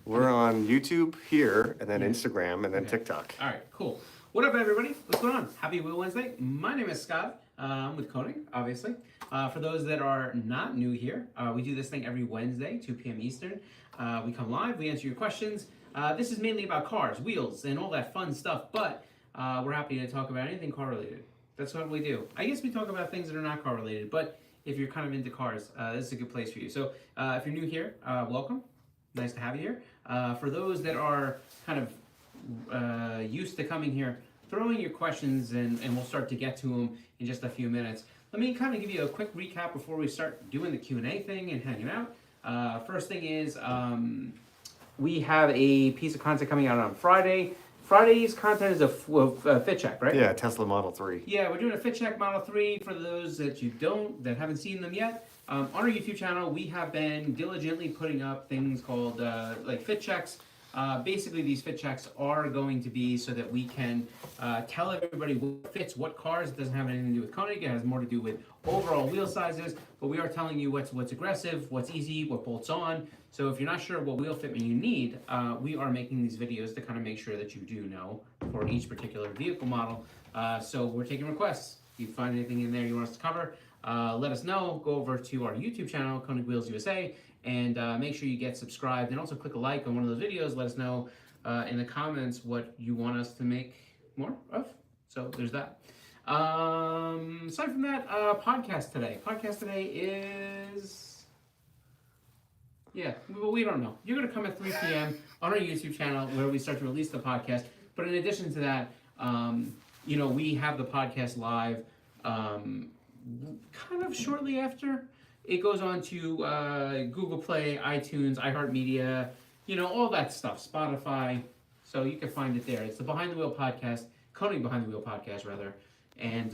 We're on YouTube here, and then Instagram, and then TikTok. All right, cool. What up, everybody? What's going on? Happy Wheel Wednesday. My name is Scott. I'm with KONIG, obviously. For those that are not new here, we do this thing every Wednesday, 2 p.m. Eastern. We come live, we answer your questions. This is mainly about cars, wheels, and all that fun stuff, but we're happy to talk about anything car related. That's what we do. I guess we talk about things that are not car related, but if you're kind of into cars, this is a good place for you. So if you're new here, welcome. Nice to have you here. For those that are kind of used to coming here, throw in your questions and we'll start to get to them in just a few minutes. Let me kind of give you a quick recap before we start doing the Q&A thing and hanging out. First thing is we have a piece of content coming out on Friday. Friday's content is a fit check, right? Yeah, Tesla Model 3. Yeah, we're doing a fit check Model 3 for those that haven't seen them yet. On our YouTube channel, we have been diligently putting up things called like fit checks. Basically, these fit checks are going to be so that we can tell everybody what fits what cars. It doesn't have anything to do with KONIG. It has more to do with overall wheel sizes. But we are telling you what's aggressive, what's easy, what bolts on. So if you're not sure what wheel fitment you need, we are making these videos to kind of make sure that you do know for each particular vehicle model. So we're taking requests. If you find anything in there you want us to cover, let us know. Go over to our YouTube channel, KONIG Wheels USA, and make sure you get subscribed. And also click a like on one of those videos. Let us know in the comments what you want us to make more of. So there's that. Aside from that, podcast today. Podcast today is... Yeah, well, we don't know. You're going to come at 3 p.m. on our YouTube channel where we start to release the podcast. But in addition to that, we have the podcast live kind of shortly after. It goes on to Google Play, iTunes, iHeartMedia, all that stuff, Spotify. So you can find it there. It's the Behind the Wheel podcast, KONIG Behind the Wheel podcast, rather. And,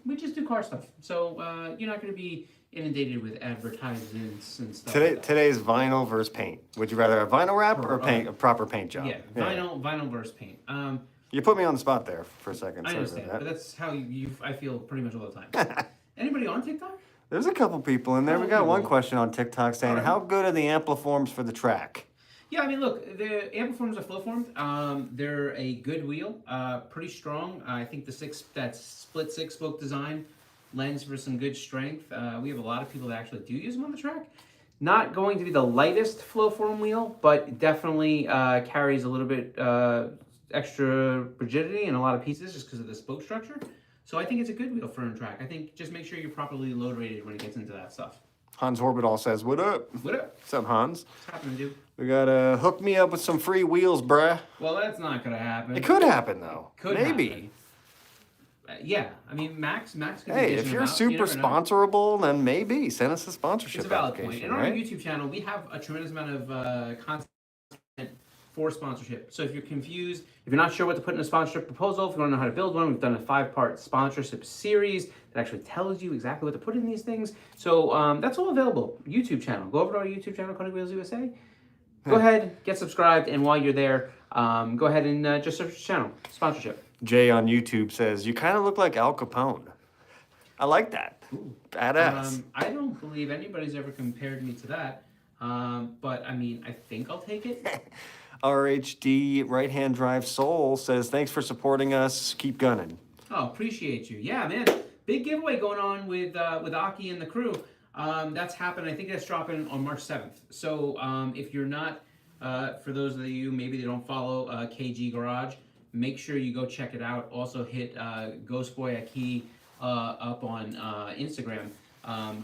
we just do car stuff. So you're not going to be inundated with advertisements and stuff. Today's vinyl versus paint. Would you rather a vinyl wrap or a proper paint job? Yeah, vinyl versus paint. You put me on the spot there for a second. I understand, but that's how I feel pretty much all the time. Anybody on TikTok? There's a couple people in there. We got one question on TikTok saying, how good are the ampliforms for the track? Yeah, I mean, look, the ampliforms are flow formed. They're a good wheel, pretty strong. I think that split 6-spoke design lends for some good strength. We have a lot of people that actually do use them on the track. Not going to be the lightest flow form wheel, but definitely carries a little bit extra rigidity in a lot of pieces just because of the spoke structure. So I think it's a good wheel for a track. I think just make sure you're properly load rated when it gets into that stuff. Hans Orbital says, what up? What up? What's up, Hans? What's happening, dude? We gotta hook me up with some free wheels, bruh. Well, that's not gonna happen. It could happen, though. Maybe. Happen. Yeah, I mean, Max could Hey, if you're super sponsorable, then maybe send us a sponsorship It's a valid application, point. And on right? our YouTube channel, we have a tremendous amount of content for sponsorship. So if you're confused, if you're not sure what to put in a sponsorship proposal, if you want to know how to build one, we've done a 5-part sponsorship series that actually tells you exactly what to put in these things. So that's all available. YouTube channel. Go over to our YouTube channel, KONIG Wheels USA. Go ahead, get subscribed, and while you're there, go ahead and just search the channel, sponsorship. Jay on YouTube says, you kind of look like Al Capone. I like that. Ooh. Badass. I don't believe anybody's ever compared me to that. But I mean, I think I'll take it. RHD Right Hand Drive Soul says, thanks for supporting us. Keep gunning. Oh, appreciate you. Yeah, man. Big giveaway going on with Aki and the crew. That's happening. I think that's dropping on March 7th. So if you're not, for those of you maybe they don't follow KG Garage, make sure you go check it out. Also hit Ghostboy Aki up on Instagram.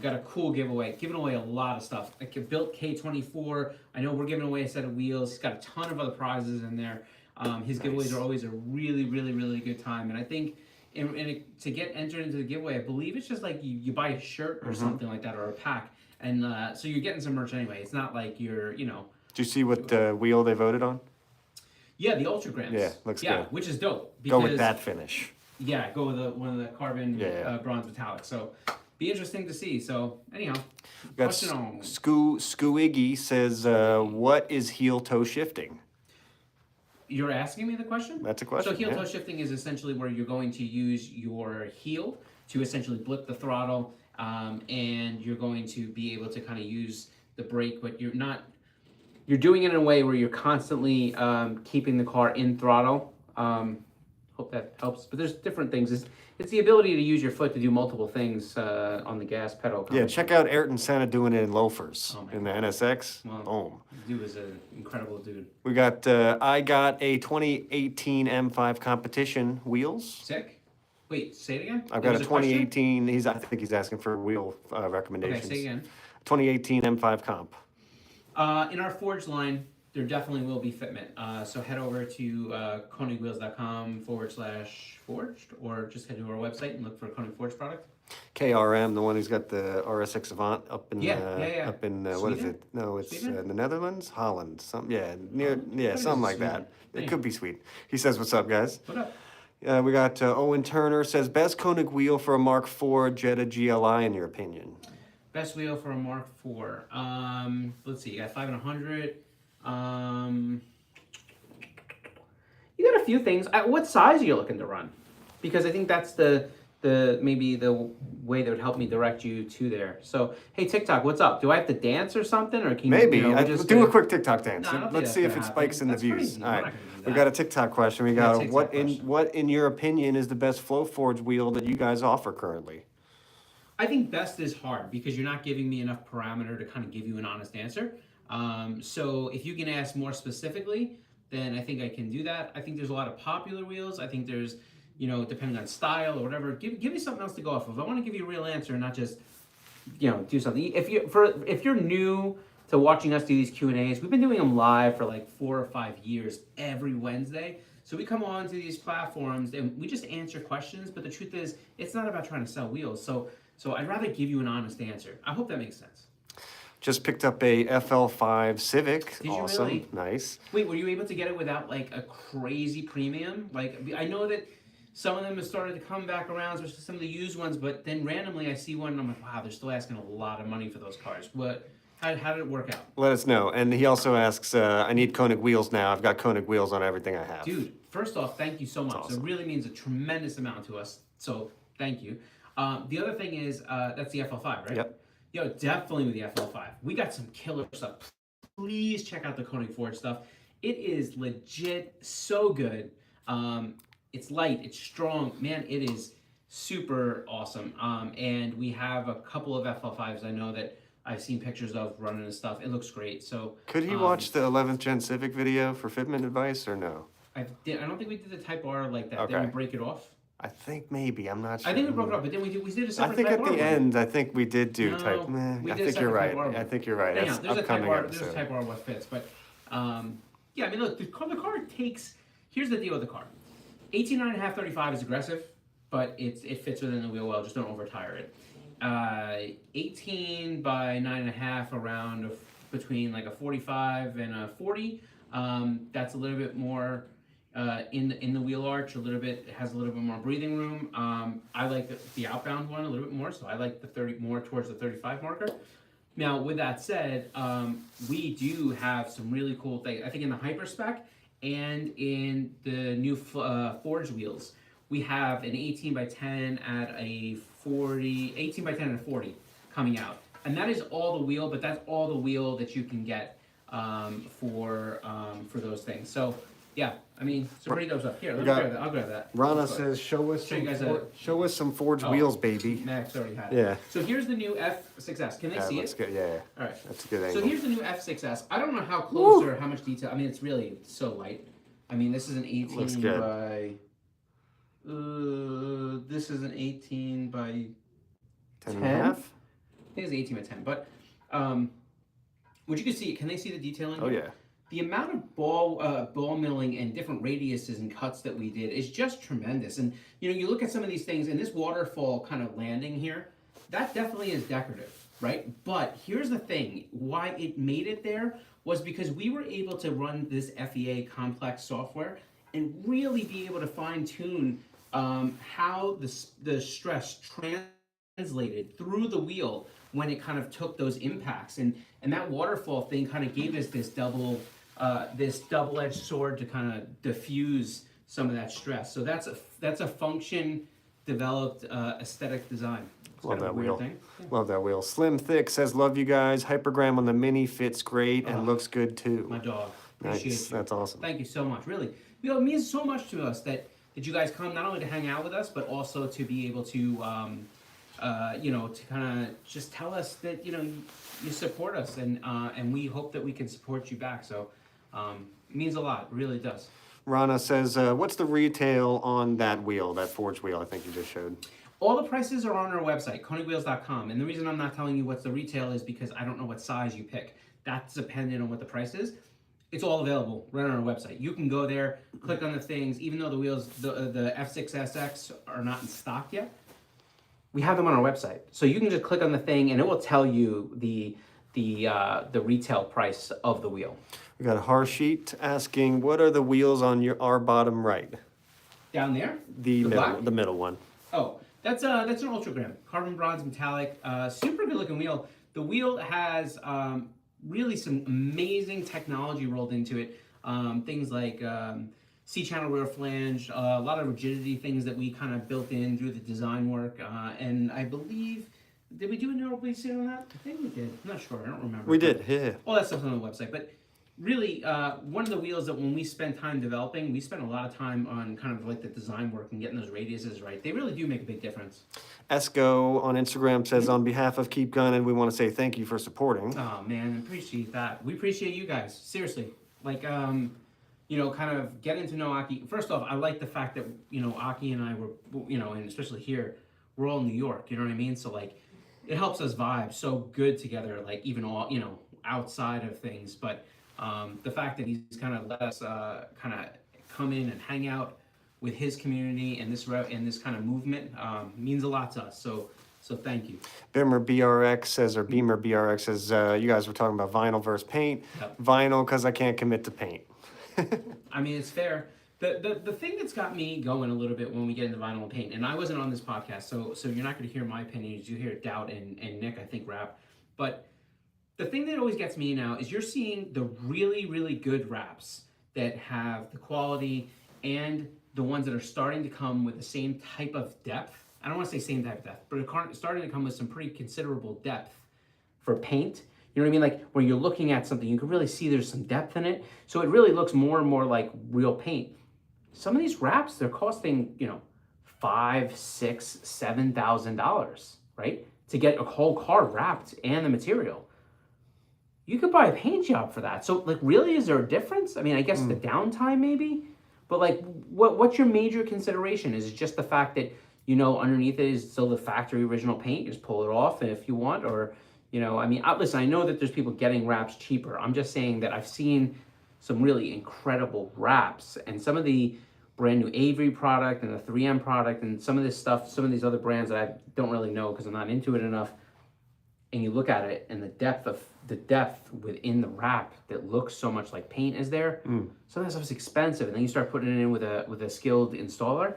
Got a cool giveaway. Giving away a lot of stuff. Like a built K24. I know we're giving away a set of wheels. He's got a ton of other prizes in there. His giveaways are always a really, really, really good time. And I think to get entered into the giveaway, I believe it's just like you buy a shirt or something like that or a pack. And so you're getting some merch anyway. It's not like you're, Did you see what wheel they voted on? Yeah, the Ultra Grams. Yeah, looks good. Which is dope. Go with that finish. Yeah, go with one of the carbon bronze metallic. So be interesting to see. So anyhow, question on. Skooiggy says, what is heel toe shifting? You're asking me the question? That's a question. So heel toe shifting is essentially where you're going to use your heel to essentially blip the throttle, and you're going to be able to kind of use the brake, but you're not you're doing it in a way where you're constantly keeping the car in throttle. Hope that helps. But there's different things. It's the ability to use your foot to do multiple things on the gas pedal. Yeah, check out Ayrton Senna doing it in loafers in the NSX. Well, Boom. Dude is an incredible dude. We got, I got a 2018 M5 competition wheels. Sick. Wait, say it again? I've got a 2018, I think he's asking for wheel recommendations. Okay, say again. 2018 M5 comp. In our Forge line, there definitely will be fitment. So head over to konigwheels.com/forged, or just head to our website and look for a Konig Forge product. KRM, the one who's got the RSX Avant up in, up in Sweden? what is it? No, it's Sweden? the Netherlands, Holland, something like that. Hey. It could be Sweden. He says, "What's up, guys?" What up? We got Owen Turner says, "Best Konig wheel for a Mark IV Jetta GLI, in your opinion?" Best wheel for a Mark IV. Let's see, you got 5 and 100. You got a few things. What size are you looking to run? Because I think that's maybe the way that would help me direct you to there. So, hey, TikTok, what's up? Do I have to dance or something, or can Maybe. you know, just do a quick TikTok dance. No, I don't think Let's that's see if gonna it spikes happen. in the That's views. crazy. All We're right. not gonna do We that. got a TikTok question. We Yeah, got TikTok what question. in your opinion is the best Flow Forge wheel that you guys offer currently? I think best is hard because you're not giving me enough parameter to kind of give you an honest answer. So if you can ask more specifically, then I think I can do that. I think there's a lot of popular wheels. I think there's, depending on style or whatever, give me something else to go off of. I want to give you a real answer and not just, do something. If you're new to watching us do these Q&As, we've been doing them live for like 4 or 5 years every Wednesday. So we come on to these platforms and we just answer questions, but the truth is, it's not about trying to sell wheels. So I'd rather give you an honest answer. I hope that makes sense. Just picked up a FL5 Civic. Did you Awesome. really? Nice. Wait, were you able to get it without like a crazy premium? Like, I know that some of them have started to come back around, especially some of the used ones, but then randomly I see one and I'm like, wow, they're still asking a lot of money for those cars. How did it work out? Let us know. And he also asks, I need Konig wheels now. I've got Konig wheels on everything I have. Dude, first off, thank you so much. Awesome. It really means a tremendous amount to us. So thank you. The other thing is, that's the FL5, right? Yep. Yo, definitely with the FL5. We got some killer stuff. Please check out the Konig Forge stuff. It is legit so good. It's light, it's strong. Man, it is super awesome. And we have a couple of FL5s I know that I've seen pictures of running and stuff. It looks great. So Could he watch the 11th Gen Civic video for fitment advice or no? I don't think we did the Type R like that. Okay. Did we break it off? I think maybe. I'm not sure. I think we broke it up, but then we did a I separate think Type at R the one. end, I think we did do No, type. we I did a think you're separate right. Type R one. I think you're right. Anyhow, That's there's a Type upcoming R. There's a episode. Type R what fits, but yeah. I mean, look, the car takes. Here's the deal with the car. 18.5 35 is aggressive, but it fits within the wheel well. Just don't over tire it. 18 by 9.5 around between like a 45 and a 40. That's a little bit more in the wheel arch. It has a little bit more breathing room. I like the outbound one a little bit more, so I like the 30 more towards the 35 marker. Now, with that said, we do have some really cool things. I think in the Hyper Spec and in the new Forge wheels, we have an 18 by 10 at a 40, 18 by 10 and a 40 coming out. And that is all the wheel, but that's all the wheel that you can get for those things. So, yeah, I mean, some pretty dope stuff. Here, I'll grab that. Rana says, show us some Forge wheels, baby. Max already had it. Yeah. So here's the new F6S. Can they see That's it? good. Yeah. All right. That's a good So angle. here's the new F6S. I don't know how close or how much detail. I mean, it's really so light. I mean, this is an 18 Looks good. by. This is an 18 by 10 and a half? I think it's 18 by 10. But what you can see, can they see the detailing? Oh, here? yeah. The amount of ball milling and different radiuses and cuts that we did is just tremendous. And you look at some of these things, and this waterfall kind of landing here, that definitely is decorative, right? But here's the thing: why it made it there was because we were able to run this FEA complex software and really be able to fine tune how the stress translated through the wheel when it kind of took those impacts, and that waterfall thing kind of gave us this double-edged sword to kind of diffuse some of that stress. So that's a function developed aesthetic design. It's Love kind of a that weird wheel. thing. Yeah. Love that wheel. Slim Thick says, love you guys. Hypergram on the Mini fits great and looks good too. My dog. Appreciate Nice. you. That's awesome. Thank you so much. Really, you know, it means so much to us that you guys come not only to hang out with us, but also to be able to, you know, to kind of just tell us that you support us, and we hope that we can support you back. So it means a lot. It really does. Rana says, what's the retail on that wheel, that forged wheel I think you just showed? All the prices are on our website, konigwheels.com. And the reason I'm not telling you what's the retail is because I don't know what size you pick. That's dependent on what the price is. It's all available right on our website. You can go there, click on the things, even though the wheels, the F6SX are not in stock yet, we have them on our website. So you can just click on the thing and it will tell you the retail price of the wheel. We got Harshit asking, what are the wheels on our bottom right? Down there? The black? middle one. Oh, that's an Ultragram, carbon bronze metallic, super good looking wheel. The wheel has really some amazing technology rolled into it. Things like C-channel rear flange, a lot of rigidity things that we kind of built in through the design work. And I believe, did we do a neural bleed on that? I think we did. I'm not sure. I don't remember. We did, yeah. All that stuff's on the website. But really, one of the wheels that when we spend time developing, we spend a lot of time on kind of like the design work and getting those radiuses right. They really do make a big difference. Esco on Instagram says, on behalf of Keep Gunning, we want to say thank you for supporting. Oh man, appreciate that. We appreciate you guys. Seriously. Like, you know, kind of getting to know Aki. First off, I like the fact that, you know, Aki and I were, you know, and especially here, we're all in New York, you know what I mean? So like, it helps us vibe so good together, like even all, you know, outside of things. But the fact that he's kind of let us kind of come in and hang out with his community and this kind of movement means a lot to us. So thank you. Beamer BRX says, or Beamer BRX says, you guys were talking about vinyl versus paint. Yep. Vinyl, because I can't commit to paint. I mean, it's fair. The thing that's got me going a little bit when we get into vinyl and paint, and I wasn't on this podcast, so you're not going to hear my opinions. You hear Doubt and Nick, I think, rap. But the thing that always gets me now is you're seeing the really, really good raps that have the quality and the ones that are starting to come with the same type of depth. I don't want to say same type of depth, but are starting to come with some pretty considerable depth for paint. You know what I mean? Like when you're looking at something, you can really see there's some depth in it. So it really looks more and more like real paint. Some of these wraps, they're costing, you know, $5,000, $6,000, $7,000, right? To get a whole car wrapped and the material. You could buy a paint job for that. So like, really, is there a difference? I mean, I guess the downtime maybe, but like, what's your major consideration? Is it just the fact that, you know, underneath it is still the factory original paint? Just pull it off if you want, or, you know, I mean, listen, I know that there's people getting wraps cheaper. I'm just saying that I've seen some really incredible wraps, and some of the brand new Avery product and the 3M product and some of this stuff, some of these other brands that I don't really know because I'm not into it enough. And you look at it and the depth within the wrap that looks so much like paint is there. Some of that stuff is expensive, and then you start putting it in with a skilled installer.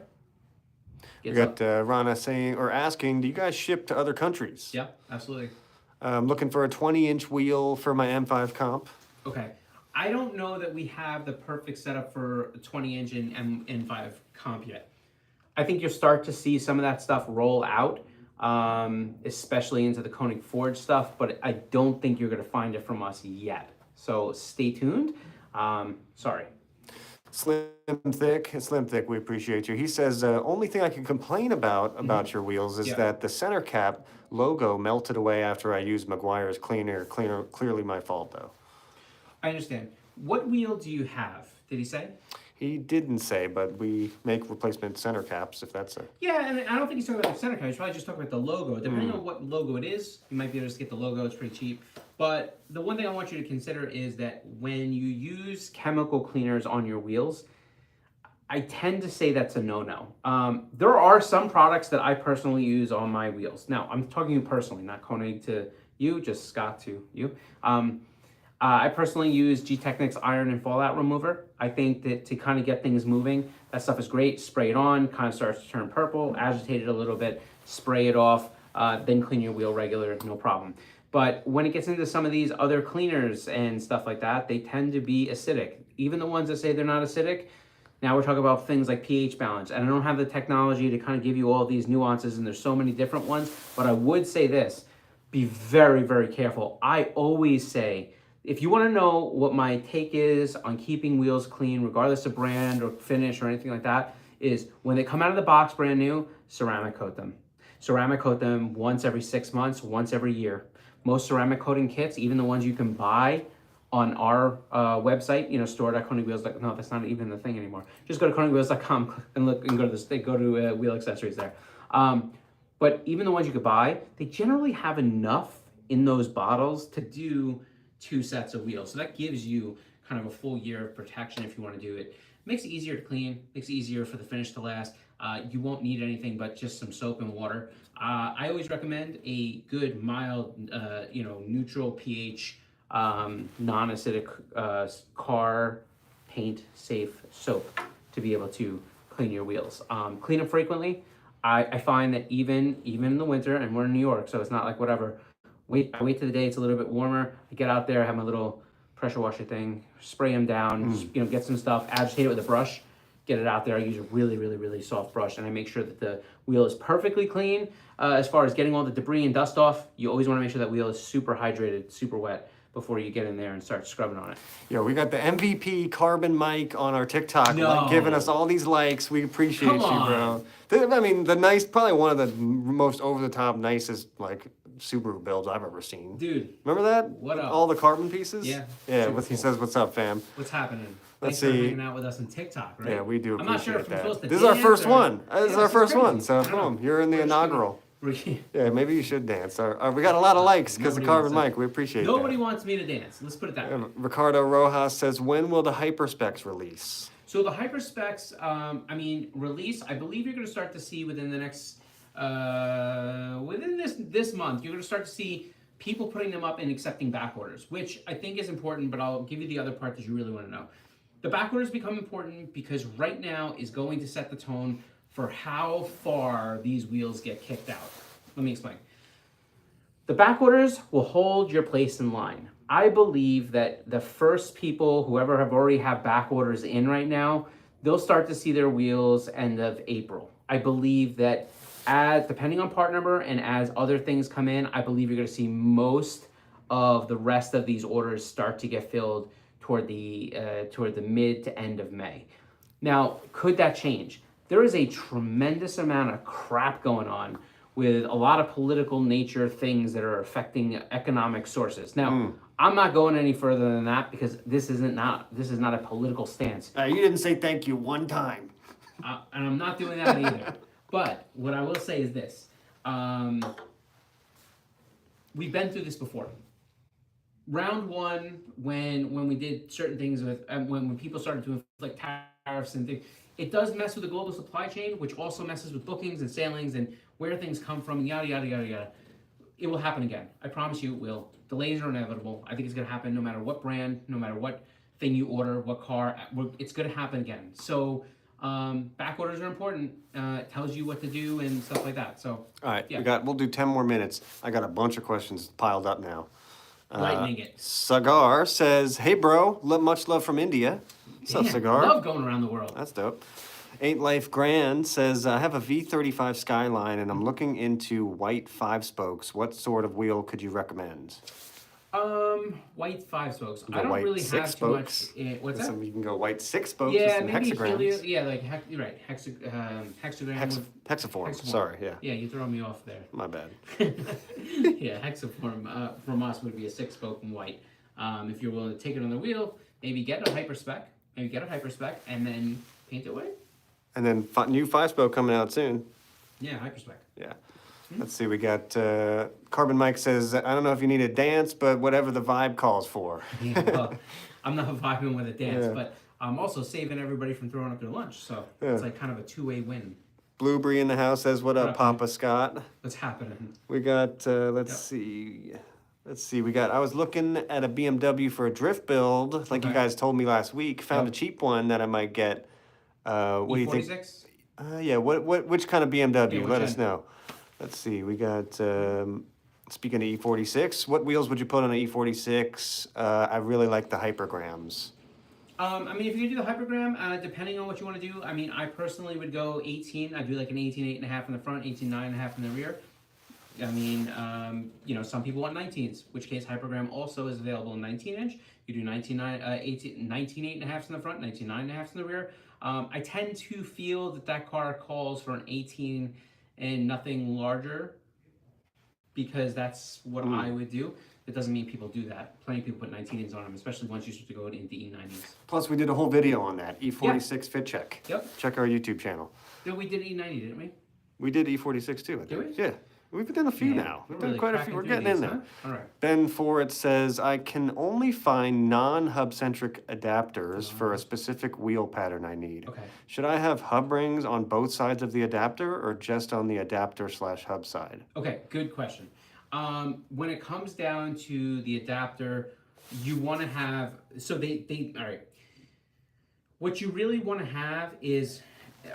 We got Rana saying or asking, do you guys ship to other countries? Yeah, absolutely. I'm looking for a 20-inch wheel for my M5 comp. Okay. I don't know that we have the perfect setup for a 20-inch and M5 comp yet. I think you'll start to see some of that stuff roll out, especially into the Konig Forge stuff, but I don't think you're going to find it from us yet. So stay tuned. Sorry. Slim Thick, we appreciate you. He says, only thing I can complain about your wheels is that the center cap logo melted away after I used Meguiar's cleaner. Clearly my fault, though. I understand. What wheel do you have? Did he say? He didn't say, but we make replacement center caps if that's a... Yeah, and I don't think he's talking about the center cap. He's probably just talking about the logo. Depending on what logo it is, you might be able to just get the logo. It's pretty cheap. But the one thing I want you to consider is that when you use chemical cleaners on your wheels, I tend to say that's a no-no. There are some products that I personally use on my wheels. Now, I'm talking to you personally, not Konig to you, just Scott to you. I personally use G-Technics Iron and Fallout Remover. I think that to kind of get things moving, that stuff is great. Spray it on, kind of starts to turn purple, agitate it a little bit, spray it off, then clean your wheel regular, no problem. But when it gets into some of these other cleaners and stuff like that, they tend to be acidic. Even the ones that say they're not acidic, Now we're talking about things like pH balance, and I don't have the technology to kind of give you all these nuances, and there's so many different ones, but I would say this, be very, very careful. I always say, if you want to know what my take is on keeping wheels clean, regardless of brand or finish or anything like that, is when they come out of the box brand new, ceramic coat them. Ceramic coat them once every 6 months, once every year. Most ceramic coating kits, even the ones you can buy on our website, store.konigwheels.com. No, that's not even the thing anymore. Just go to konigwheels.com and look and go to wheel accessories there. But even the ones you could buy, they generally have enough in those bottles to do 2 sets of wheels. So that gives you kind of a full year of protection if you want to do it. Makes it easier to clean, makes it easier for the finish to last. You won't need anything but just some soap and water. I always recommend a good, mild, neutral pH, non-acidic car paint safe soap to be able to clean your wheels. Clean them frequently. I find that even in the winter, and we're in New York, so it's not like whatever. I wait till the day it's a little bit warmer. I get out there, have my little pressure washer thing, spray them down, just, get some stuff, agitate it with a brush, get it out there. I use a really, really, really soft brush, and I make sure that the wheel is perfectly clean. As far as getting all the debris and dust off, you always want to make sure that wheel is super hydrated, super wet before you get in there and start scrubbing on it. Yeah, we got the MVP Carbon Mike on our TikTok, giving us all these likes. We appreciate you, bro. Probably one of the most over-the-top, nicest, Subaru builds I've ever seen. Dude. Remember that? What up? All the carbon pieces? Yeah. Yeah, he says, what's up, fam? What's happening? Let's Thanks for see. hanging out with us on TikTok, right? Yeah, we do I'm not sure if appreciate I'm supposed to that. This is our dance first or- one. This is Yeah, our this is first one, crazy. so I don't know. boom, you're in the We're just gonna- inaugural. Yeah, maybe you should dance. We got a lot of likes because of Nobody Carbon wants to- Mike. We appreciate Nobody that. wants me to dance. Let's put it that way. Ricardo Rojas says, when will the Hyperspecs release? So the Hyperspecs, release, I believe you're going to start to see within the next, within this month, you're going to start to see people putting them up and accepting back orders, which I think is important, but I'll give you the other part that you really want to know. The back orders become important because right now is going to set the tone for how far these wheels get kicked out. Let me explain. The back orders will hold your place in line. I believe that the first people, whoever already have back orders in right now, they'll start to see their wheels end of April. I believe that depending on part number and as other things come in, I believe you're going to see most of the rest of these orders start to get filled toward the mid to end of May. Now, could that change? There is a tremendous amount of crap going on with a lot of political nature things that are affecting economic sources. Now, I'm not going any further than that because this is not a political stance. You didn't say thank you one time. And I'm not doing that either. But what I will say is this. We've been through this before. Round one, when we did certain things with, when people started to inflict tariffs and things, it does mess with the global supply chain, which also messes with bookings and sailings and where things come from, and yada, yada, yada, yada. It will happen again. I promise you it will. Delays are inevitable. I think it's going to happen no matter what brand, no matter what thing you order, what car. It's going to happen again. So back orders are important. It tells you what to do and stuff like that. So All right, yeah. we'll do 10 more minutes. I got a bunch of questions piled up now. Lightning it. Sagar says, hey, bro, much love from India. What's up, Damn, Sagar? love going around the world. That's dope. Ain't Life Grand says, I have a V35 Skyline and I'm looking into white 5-spokes. What sort of wheel could you recommend? White 5-spokes. The I don't white really have too much. 6-spokes. What's that? You can go white 6-spokes Yeah, and maybe hexagrams. you're right. Hexagram. Hexaform. Sorry, yeah. Yeah, you throw me off there. My bad. Yeah, hexaform from us would be a 6-spoke and white. If you're willing to take it on the wheel, maybe get a hyperspec, and then paint it white. And then new 5-spoke coming out soon. Yeah, hyperspec. Yeah. Let's see, we got Carbon Mike says, I don't know if you need a dance, but whatever the vibe calls for. Yeah, well, I'm not vibing with a dance, Yeah. but I'm also saving everybody from throwing up their lunch. So it's like kind of a two-way win. Blueberry in the house says, what up, up, Papa Scott? What's happening? We got, let's see, I was looking at a BMW for a drift build, like you Okay. guys told me last week. Found a Yep. cheap one that I might get. What do you think? E46? Yeah, which kind of BMW? Yeah, which Let us end? know. Let's see, we got, speaking of E46, what wheels would you put on an E46? I really like the hypergrams. I mean, if you do the hypergram, depending on what you want to do, I mean, I personally would go 18. I'd do like an 18, 8.5 in the front, 18, 9.5 in the rear. I mean, you know, some people want 19s, which case hypergram also is available in 19-inch. You do 19, 18, 19 8.5s in the front, 19 9.5s in the rear. I tend to feel that that car calls for an 18 and nothing larger because that's what I would do. It doesn't mean people do that. Plenty of people put 19s on them, especially once you start to go into E90s. Plus, we did a whole video on that, E46 fit check. Yep. Check our YouTube channel. Yeah, we did E90, didn't we? We did E46 too, I think. Did we? Yeah. We've done a few now. We've done really quite a few. cracking We're through getting these, in there. Huh? All right. Ben Ford says, I can only find non-hub-centric adapters for a specific wheel pattern I need. Okay. Should I have hub rings on both sides of the adapter or just on the adapter/hub side? Okay, good question. When it comes down to the adapter, you want to have, so all right. What you really want to have is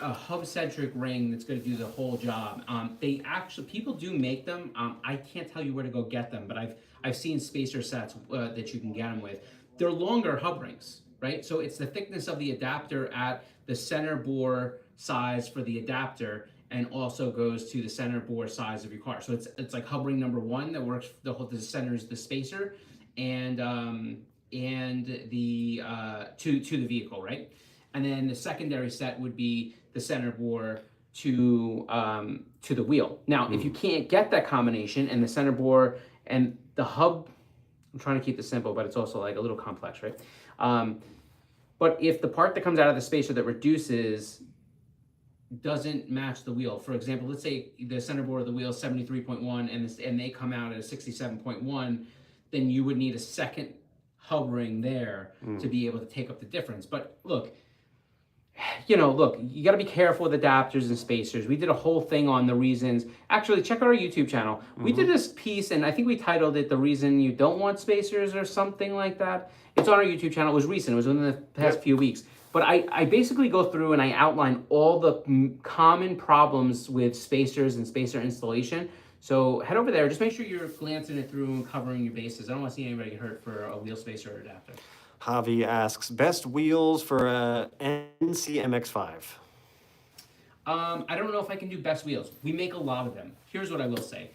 a hub-centric ring that's going to do the whole job. They actually, people do make them. I can't tell you where to go get them, but I've seen spacer sets that you can get them with. They're longer hub rings, right? So it's the thickness of the adapter at the center bore size for the adapter, and also goes to the center bore size of your car. So it's like hub ring number 1 that works. The center is the spacer, and the to the vehicle, right? And then the secondary set would be the center bore to the wheel. Now, if you can't get that combination and the center bore and the hub, I'm trying to keep this simple, but it's also like a little complex, right? But if the part that comes out of the spacer that reduces doesn't match the wheel, for example, let's say the center bore of the wheel is 73.1 and they come out at a 67.1, then you would need a second hub ring there to be able to take up the difference. But look, you got to be careful with adapters and spacers. We did a whole thing on the reasons. Actually, check out our YouTube channel. We did this piece, and I think we titled it "The Reason You Don't Want Spacers" or something like that. It's on our YouTube channel. It was recent. It was within the past few weeks. But I basically go through and I outline all the common problems with spacers and spacer installation. So head over there. Just make sure you're glancing it through and covering your bases. I don't want to see anybody get hurt for a wheel spacer or adapter. Javi asks, best wheels for a NC MX-5? I don't know if I can do best wheels. We make a lot of them. Here's what I will say.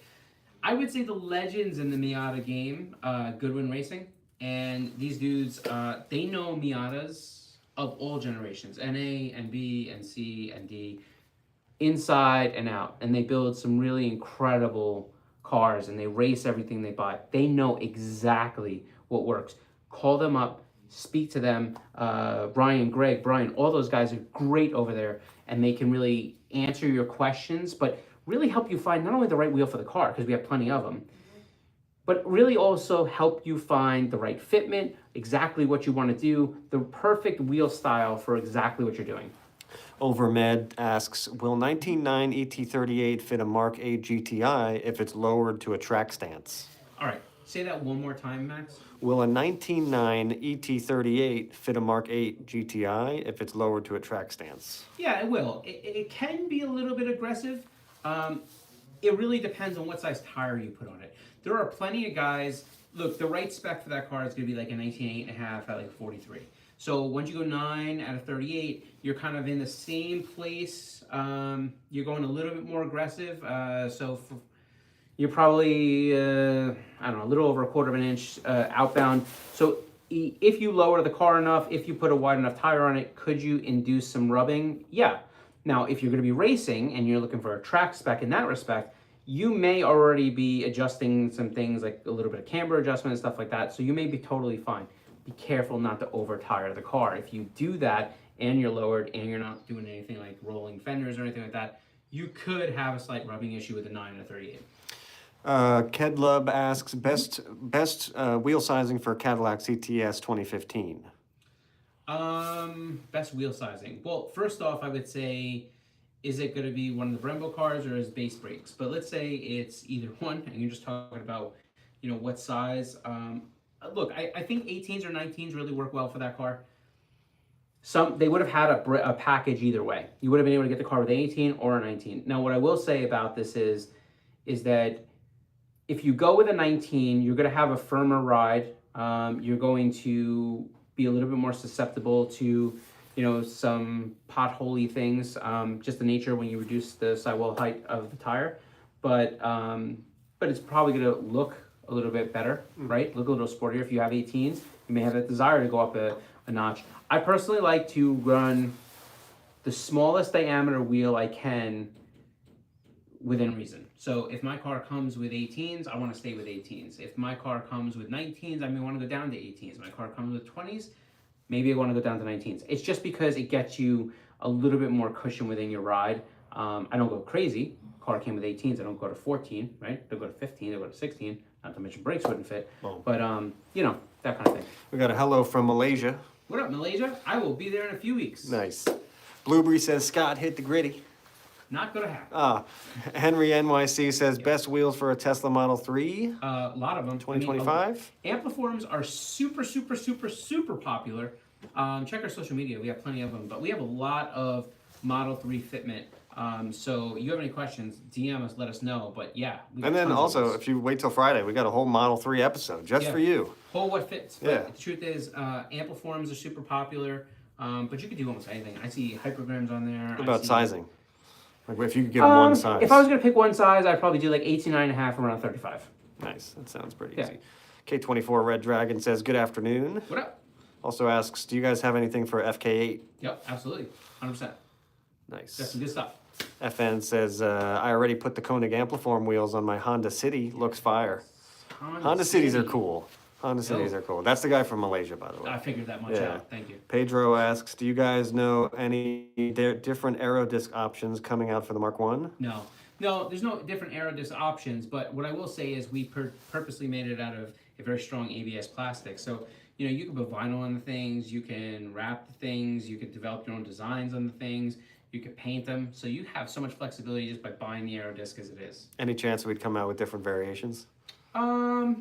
I would say the legends in the Miata game, Goodwin Racing, and these dudes, they know Miatas of all generations, NA and B and C and D, inside and out. And they build some really incredible cars and they race everything they buy. They know exactly what works. Call them up. Speak to them. Brian, Greg, Brian, all those guys are great over there, and they can really answer your questions, but really help you find not only the right wheel for the car, because we have plenty of them, but really also help you find the right fitment, exactly what you want to do, the perfect wheel style for exactly what you're doing. Overmed asks, will 19.9 ET38 fit a Mark 8 GTI if it's lowered to a track stance? All right, say that one more time, Max. Will a 19.9 ET38 fit a Mark 8 GTI if it's lowered to a track stance? Yeah, it will. It can be a little bit aggressive. It really depends on what size tire you put on it. There are plenty of guys, look, the right spec for that car is going to be like a 19.8.5 at like 43. So once you go 9 out of 38, you're kind of in the same place. You're going a little bit more aggressive. You're probably, I don't know, a little over a quarter of an inch outbound. So if you lower the car enough, if you put a wide enough tire on it, could you induce some rubbing? Yeah. Now, if you're going to be racing and you're looking for a track spec in that respect, you may already be adjusting some things like a little bit of camber adjustment and stuff like that. So you may be totally fine. Be careful not to over tire the car. If you do that and you're lowered and you're not doing anything like rolling fenders or anything like that, you could have a slight rubbing issue with a 9 and a 38. Kedlub asks, best wheel sizing for Cadillac CTS 2015. Best wheel sizing. Well, first off, I would say, is it going to be one of the Brembo cars or is base brakes? But let's say it's either one, and you're just talking about, what size. Look, I think 18s or 19s really work well for that car. They would have had a package either way. You would have been able to get the car with an 18 or a 19. Now, what I will say about this is that if you go with a 19, you're going to have a firmer ride. You're going to be a little bit more susceptible to, some potholey things. Just the nature when you reduce the sidewall height of the tire, but it's probably going to look a little bit better, right? Look a little sportier. If you have 18s, you may have that desire to go up a notch. I personally like to run the smallest diameter wheel I can within reason. So if my car comes with 18s, I want to stay with 18s. If my car comes with 19s, I may want to go down to 18s. If my car comes with 20s, maybe I want to go down to 19s. It's just because it gets you a little bit more cushion within your ride. I don't go crazy. Car came with 18s, I don't go to 14, right? They'll go to 15, they'll go to 16. Not to mention brakes wouldn't fit. Boom. But, that kind of thing. We got a hello from Malaysia. What up, Malaysia? I will be there in a few weeks. Nice. Blueberry says, Scott, hit the gritty. Not gonna happen. Henry NYC says, best wheels for a Tesla Model 3? A lot of them. 2025? Ampliforms are super, super, super, super popular. Check our social media. We have plenty of them. But we have a lot of Model 3 fitment. So you have any questions, DM us, let us know. But yeah. And then also, if you wait till Friday, we got a whole Model 3 episode just for you. Whole what fits. Yeah. But the truth is, ampliforms are super popular. But you could do almost anything. I see hypergrams on there. What about sizing? Like if you could give them one size. If I was going to pick one size, I'd probably do like 18.5 around 35. Nice. That sounds pretty easy. K24 Red Dragon says, good afternoon. What up? Also asks, do you guys have anything for FK8? Yep, absolutely. 100%. Nice. Got some good stuff. FN says, I already put the Koenig Ampliform wheels on my Honda City. Looks fire. Honda Cities are cool. Honda Cities are cool. That's the guy from Malaysia, by the way. I figured that much out. Thank you. Pedro asks, do you guys know any different aero disc options coming out for the Mark 1? No. No, there's no different aero disc options, but what I will say is we purposely made it out of a very strong ABS plastic. So, you can put vinyl on the things, you can wrap the things, you can develop your own designs on the things, you can paint them. So you have so much flexibility just by buying the aero disc as it is. Any chance we'd come out with different variations? I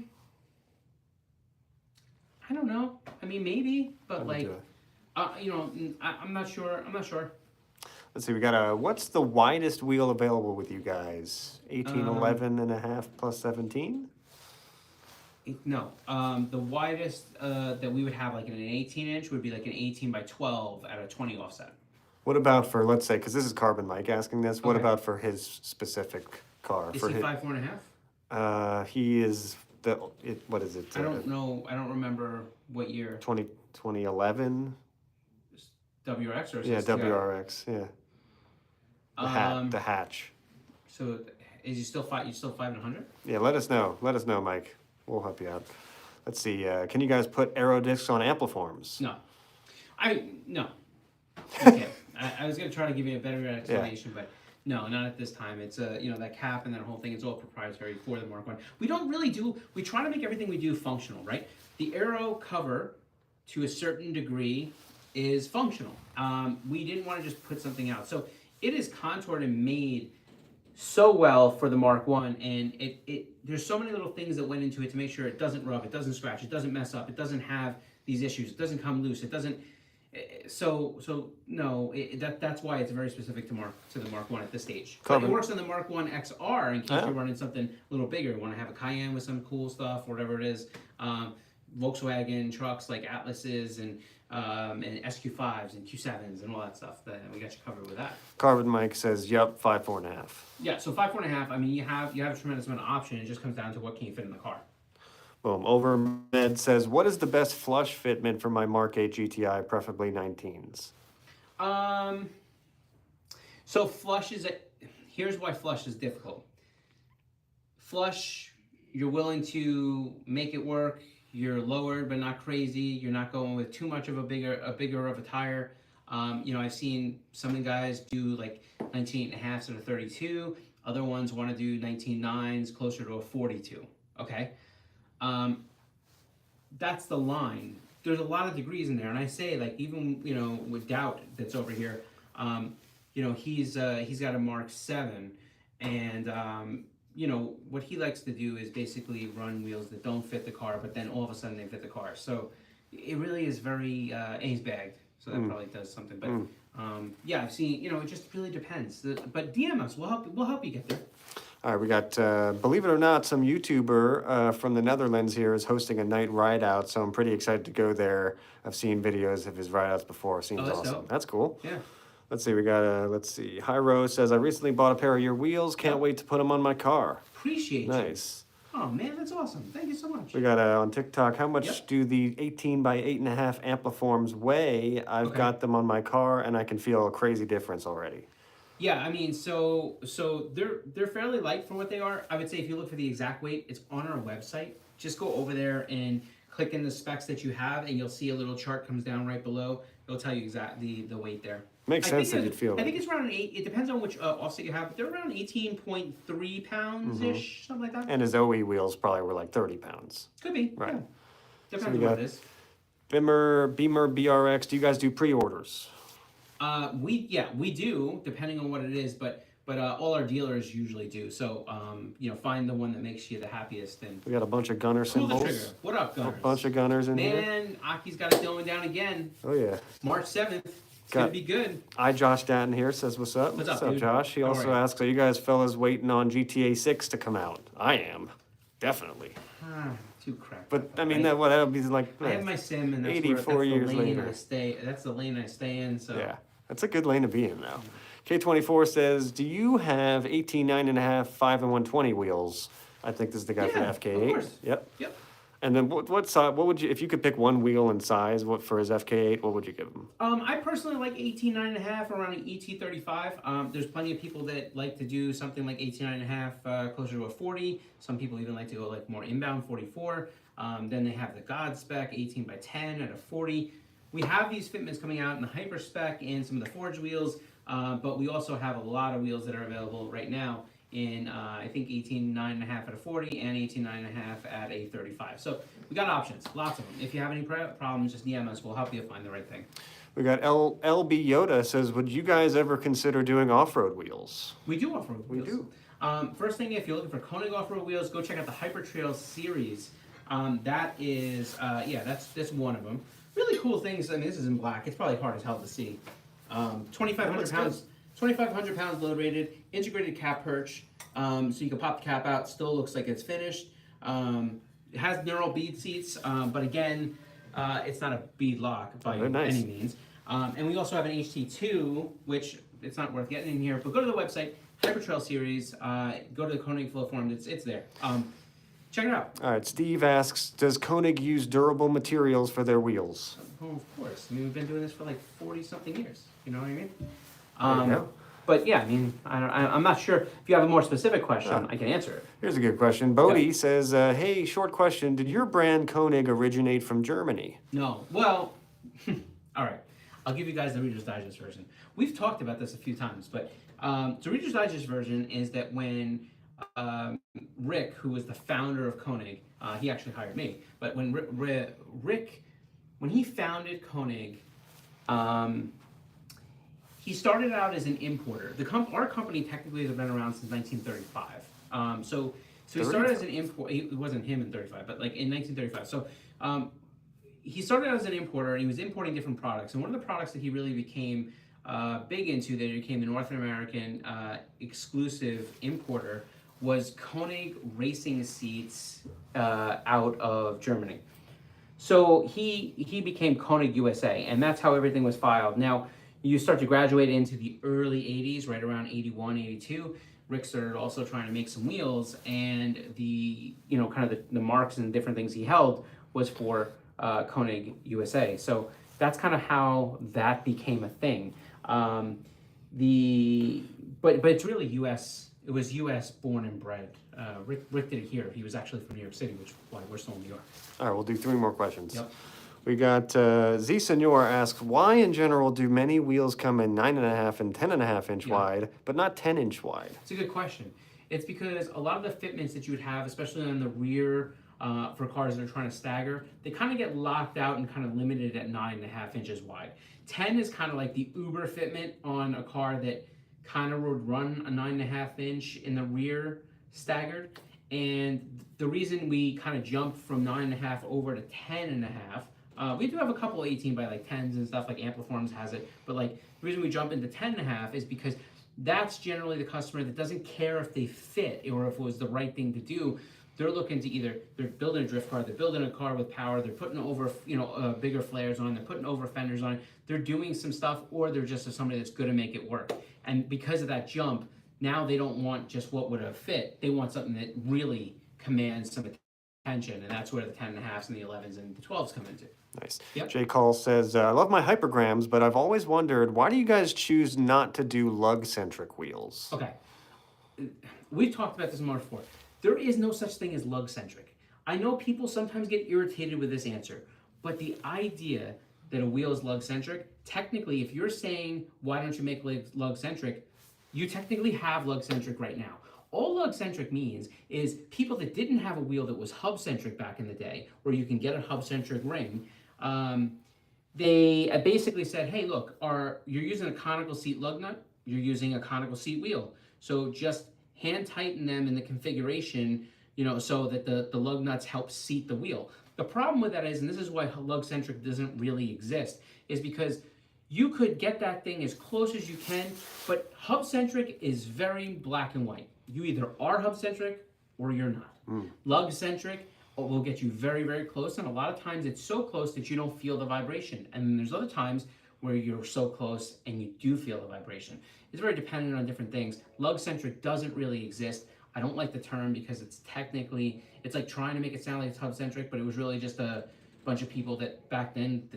don't know. I mean, maybe, but I'm not sure. Let's see, we got what's the widest wheel available with you guys? 1811 and a half plus 17? No. The widest that we would have, like in an 18-inch, would be like an 18 by 12 at a 20 offset. What about for, let's say, because this is Carbon Mike asking this, what about for his specific car? Is for he 5'4.5"? He is, what is it? I don't know. I don't remember what year. 2011? WRX or Yeah, WRX, yeah. The hatch. So is he still 500? Yeah, let us know. Let us know, Mike. We'll help you out. Let's see. Can you guys put aero discs on ampliforms? No. No. Okay. I was gonna try to give you a better explanation, but no, not at this time. It's that cap and that whole thing. It's all proprietary for the Mark 1. We don't really do. We try to make everything we do functional, right? The aero cover, to a certain degree, is functional. We didn't want to just put something out, so it is contoured and made so well for the Mark 1, and there's so many little things that went into it to make sure it doesn't rub, it doesn't scratch, it doesn't mess up, it doesn't have these issues, it doesn't come loose, it doesn't. That's why it's very specific to the Mark 1 at this stage. But it works on the Mark 1 XR in case you're running something a little bigger. You want to have a Cayenne with some cool stuff, whatever it is. Volkswagen trucks like Atlases and SQ5s and Q7s and all that stuff. That we got you covered with that. Carbon Mike says, yep, 5'4.5". Yeah, so 5'4.5". I mean, you have a tremendous amount of option. It just comes down to what can you fit in the car. Boom. Overmed says, what is the best flush fitment for my Mark 8 GTI, preferably 19s? So flush here's why flush is difficult. Flush, you're willing to make it work. You're lowered but not crazy. You're not going with too much of a bigger of a tire. I've seen some of the guys do like 19.5s at a 32. Other ones want to do 19.9s closer to a 42. Okay. That's the line. There's a lot of degrees in there, and I say, like, even with Doubt that's over here, he's got a Mark 7, and what he likes to do is basically run wheels that don't fit the car, but then all of a sudden they fit the car. So it really is very and he's bagged, so that probably does something. But I've seen, it just really depends. But DM us, we'll help you get there. All right, we got, believe it or not, some YouTuber from the Netherlands here is hosting a night ride out, so I'm pretty excited to go there. I've seen videos of his ride outs before. Seems that's awesome. dope. That's cool. Yeah. Let's see, we got let's see. Hyro says, I recently bought a pair of your wheels. Can't Yep. wait to put them on my car. Appreciate you. Nice. Oh man, that's awesome. Thank you so much. We got on TikTok, how much Yep. do the 18 by 8.5 ampliforms weigh? I've Okay. got them on my car and I can feel a crazy difference already. Yeah, I mean, so they're fairly light for what they are. I would say if you look for the exact weight, it's on our website. Just go over there and click in the specs that you have, and you'll see a little chart comes down right below. It'll tell you exactly the weight there. Makes sense that you'd feel I it. think it's around 8. It depends on which offset you have, but they're around 18.3 pounds ish, something like that. And his OE wheels probably were like 30 pounds. Could be. Right. Yeah. Depends we on what got- it is. Beamer BRX, do you guys do pre-orders? We do, depending on what it is, but all our dealers usually do. So find the one that makes you the happiest and We got a bunch of gunner pull the symbols. trigger. What up, A Gunners? bunch of gunners in here. Man, Aki's got it going down again. Oh yeah. March 7th. It's Got- gonna be good. Josh Datton here says, what's up? What's up, dude? Josh? He How also are you? asks, are you guys fellas waiting on GTA 6 to come out? I am. Definitely. Too cracked. But I mean, that'll be like I have my sim, and that's 84 where, that's years the lane later. I stay. That's the lane I stay in. So yeah. That's a good lane to be in now. K24 says, do you have 18 9.5 5 and 120 wheels? I think this is the guy Yeah, for the FK8. of course. Yep. Yep. And then what size? What would you, if you could pick one wheel and size, what for his FK8? What would you give him? I personally like 18 9.5 around an ET35. There's plenty of people that like to do something like 18 9.5 closer to a 40. Some people even like to go like more inbound 44. Then they have the God spec 18 by 10 at a 40. We have these fitments coming out in the hyper spec and some of the forge wheels, but we also have a lot of wheels that are available right now in I think 18 9.5 at a 40 and 18 9.5 at a 35. So we got options, lots of them. If you have any problems, just DM us. We'll help you find the right thing. We got LB Yoda says, would you guys ever consider doing off-road wheels? We do off-road wheels. We do. First thing, if you're looking for Konig off-road wheels, go check out the Hyper Trail series. That is, that's one of them. Really cool things. I mean, this is in black. It's probably hard as hell to see. 2,500 pounds. 2,500 pounds load rated, integrated cap perch, so you can pop the cap out. Still looks like it's finished. It has neural bead seats, but again, it's not a bead lock by nice. any means. And we also have an HT2, which it's not worth getting in here, but go to the website, Hypertrail Series, go to the Konig Flow Forum, it's there. Check it out. All right, Steve asks, does Konig use durable materials for their wheels? Oh, of course. I mean, we've been doing this for like 40-something years. You know what I mean? There you go. But yeah, I mean, I'm not sure. If you have a more specific question, I can answer it. Here's a good question. Bodie Yeah. says, hey, short question. Did your brand Konig originate from Germany? No. Well, all right. I'll give you guys the Reader's Digest version. We've talked about this a few times, but the Reader's Digest version is that when Rick, who was the founder of Konig, he actually hired me, but when Rick, when he founded Konig, he started out as an importer. Our company technically has been around since 1935. So he started as an import. It wasn't him in 35, but like in 1935. So he started out as an importer, and he was importing different products. And one of the products that he really became big into, that he became the North American exclusive importer, was Konig racing seats out of Germany. So he became Konig USA, and that's how everything was filed. Now, you start to graduate into the early 80s, right around 81, 82. Rick started also trying to make some wheels, and the marks and different things he held was for Konig USA. So that's kind of how that became a thing. But it's really U.S. It was U.S. born and bred. Rick did it here. He was actually from New York City, which is why we're still in New York. All right, we'll do 3 more questions. Yep. We got Z Senor asks, why in general do many wheels come in 9.5 and 10.5 inch wide, but not 10 inch wide? It's a good question. It's because a lot of the fitments that you would have, especially on the rear for cars that are trying to stagger, they kind of get locked out and kind of limited at 9.5 inches wide. 10 is kind of like the uber fitment on a car that kind of would run a 9.5 inch in the rear staggered. And the reason we kind of jumped from 9.5 over to 10.5, we do have a couple 18 by like 10s and stuff, like Ampliforms has it, but like the reason we jump into 10.5 is because that's generally the customer that doesn't care if they fit or if it was the right thing to do. They're looking to either, they're building a drift car, they're building a car with power, they're putting over, bigger flares on, they're putting over fenders on, they're doing some stuff, or they're just somebody that's going to make it work. And because of that jump, now they don't want just what would have fit. They want something that really commands some attention, and that's where the 10.5s and the 11s and the 12s come into. Nice. Yep. J. Call says, I love my hypergrams, but I've always wondered, why do you guys choose not to do lug-centric wheels? Okay. We've talked about this more before. There is no such thing as lug-centric. I know people sometimes get irritated with this answer, but the idea that a wheel is lug-centric, technically, if you're saying, why don't you make lug-centric, you technically have lug-centric right now. All lug-centric means is people that didn't have a wheel that was hub-centric back in the day, where you can get a hub-centric ring, they basically said, hey, look, you're using a conical seat lug nut, you're using a conical seat wheel. So just hand tighten them in the configuration, so that the lug nuts help seat the wheel. The problem with that is, and this is why lug-centric doesn't really exist, is because you could get that thing as close as you can, but hub-centric is very black and white. You either are hub-centric or you're not. Lug-centric will get you very, very close, and a lot of times it's so close that you don't feel the vibration. And then there's other times where you're so close and you do feel the vibration. It's very dependent on different things. Lug-centric doesn't really exist. I don't like the term because it's like trying to make it sound like it's hub-centric, but it was really just a bunch of people that back then,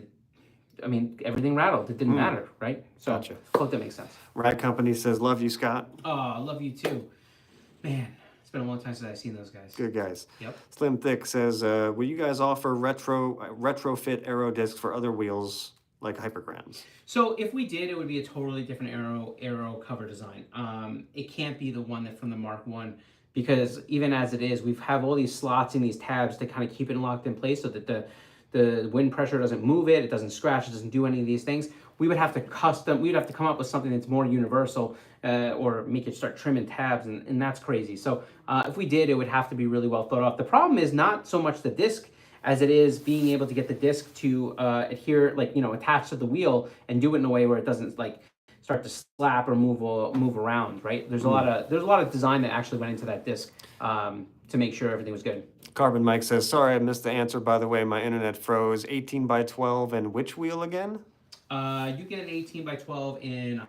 everything rattled. It didn't matter, right? So, Gotcha. I hope that makes sense. Rad Company says, love you, Scott. Oh, I love you too. Man, it's been a long time since I've seen those guys. Good guys. Yep. Slim Thick says, will you guys offer retrofit aero discs for other wheels like hypergrams? So if we did, it would be a totally different aero cover design. It can't be the one that from the Mark 1, because even as it is, we have all these slots and these tabs to kind of keep it locked in place so that the wind pressure doesn't move it, it doesn't scratch, it doesn't do any of these things. We'd have to come up with something that's more universal, or make it start trimming tabs, and that's crazy. So if we did, it would have to be really well thought out. The problem is not so much the disc as it is being able to get the disc to adhere, attach to the wheel and do it in a way where it doesn't start to slap or move around, right? There's a lot of design that actually went into that disc to make sure everything was good. Carbon Mike says, sorry, I missed the answer. By the way, my internet froze. 18 by 12 and which wheel again? You get an 18 by 12 in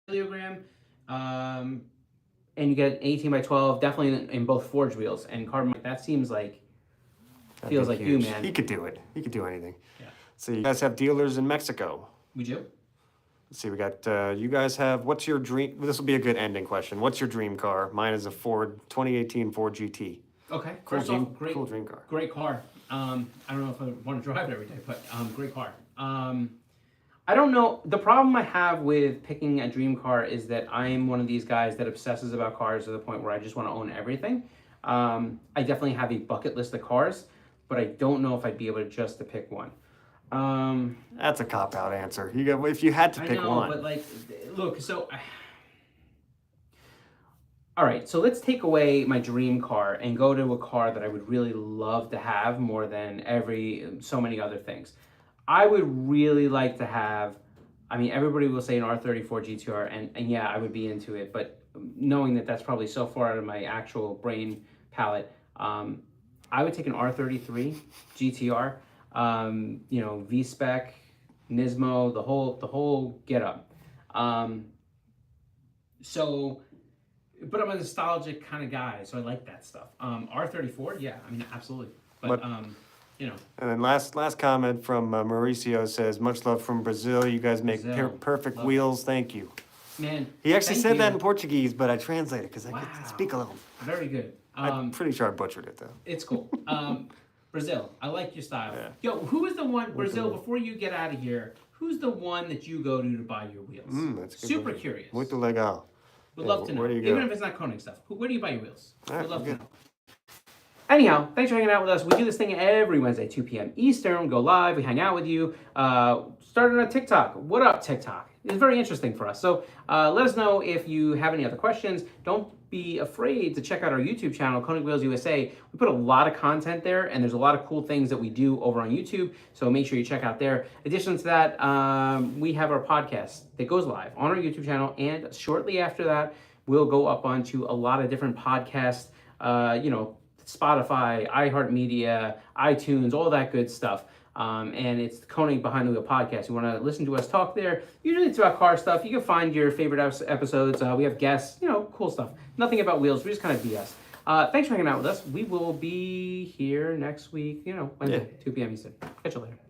kilogram, and you get an 18 by 12 definitely in both forged wheels. And Carbon Mike, that seems like, feels like you, man. He could do it. He could do anything. Yeah. So you guys have dealers in Mexico. We do. Let's see, we got, you guys have, what's your dream, this will be a good ending question. What's your dream car? Mine is a 2018 Ford GT. Okay. Cool First dream, off, great, cool dream car. Great car. I don't know if I want to drive it every day, but great car. I don't know. The problem I have with picking a dream car is that I'm one of these guys that obsesses about cars to the point where I just want to own everything. I definitely have a bucket list of cars, but I don't know if I'd be able to pick one. That's a cop-out answer. If you had to pick one. But look, so all right, so let's take away my dream car and go to a car that I would really love to have more than so many other things. I would really like to have, everybody will say an R34 GTR, and yeah, I would be into it, but knowing that that's probably so far out of my actual brain palette, I would take an R33 GTR. V-Spec, Nismo, the whole get up. But I'm a nostalgic kind of guy, so I like that stuff. R34, yeah, absolutely. But And then last comment from Mauricio says, much love from Brazil. You guys make perfect wheels. Thank you. Man, he actually said that in Portuguese, but I translated because I could speak a little. Very good. I'm pretty sure I butchered it though. It's cool. Brazil, I like your style. Yeah. Yo, who is the one, Brazil, before you get out of here, who's the one that you go to buy your wheels? That's a good Super one. curious. Muito legal. Would love to know. Where do you go? Even if it's not Konig stuff. Where do you buy your wheels? All right, Would love to know. Anyhow, thanks for hanging out with us. We do this thing every Wednesday, 2 p.m. Eastern. We go live. We hang out with you. Started on TikTok. What up, TikTok? It's very interesting for us. So let us know if you have any other questions. Don't be afraid to check out our YouTube channel, KONIG WHEELS USA. We put a lot of content there, and there's a lot of cool things that we do over on YouTube, so make sure you check out there. In addition to that, we have our podcast that goes live on our YouTube channel, and shortly after that, we'll go up onto a lot of different podcasts, Spotify, iHeartMedia, iTunes, all that good stuff. And it's the Konig Behind the Wheel podcast. You want to listen to us talk there. Usually it's about car stuff. You can find your favorite episodes. We have guests, cool stuff. Nothing about wheels. We just kind of BS. Thanks for hanging out with us. We will be here next week, Wednesday, 2 p.m. Eastern. Catch you later.